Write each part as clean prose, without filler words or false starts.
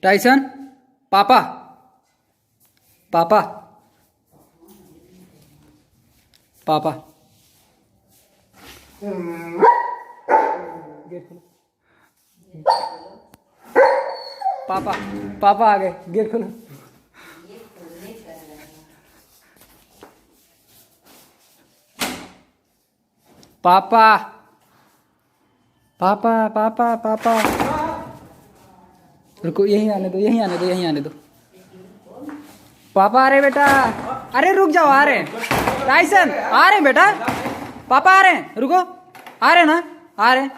Tyson पापा पापा पापा गेट खोलो पापा पापा आ गए गेट खोलो पापा पापा पापा पापा रुको यहीं आने दो यहीं आने दो यहीं आने दो पापा आ रहे बेटा अरे रुक जाओ आ रहे टाइसन आ रहे बेटा पापा आ रहे रुको आ रहे ना आ रहे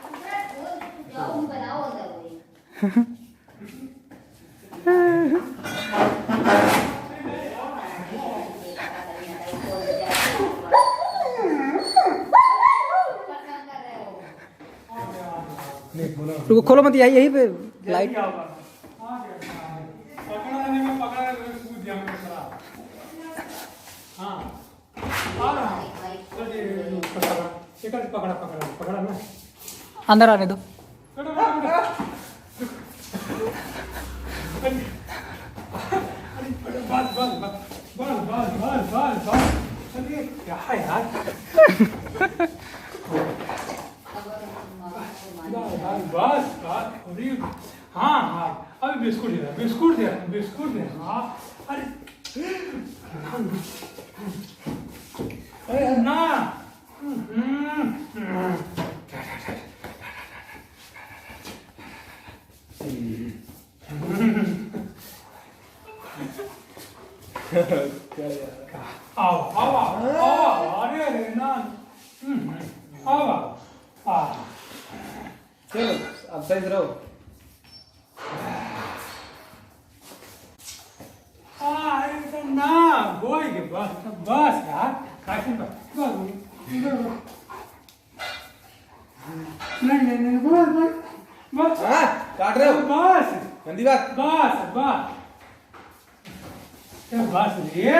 रुको खोलो मत यहीं पे लाइट अंदर आने दो हाँ हाँ अभी बिस्कुट दे बिस्कुट दे बिस्कुट दे हाँ अरे अरे ना आओ आओ आओ अरे अरे ना आओ आ चलो अब सही रहो ना गोई के बस बस यार काशिम बस नहीं बस बस हाँ काट रहे हो बस गंदी बात बस बस बस ये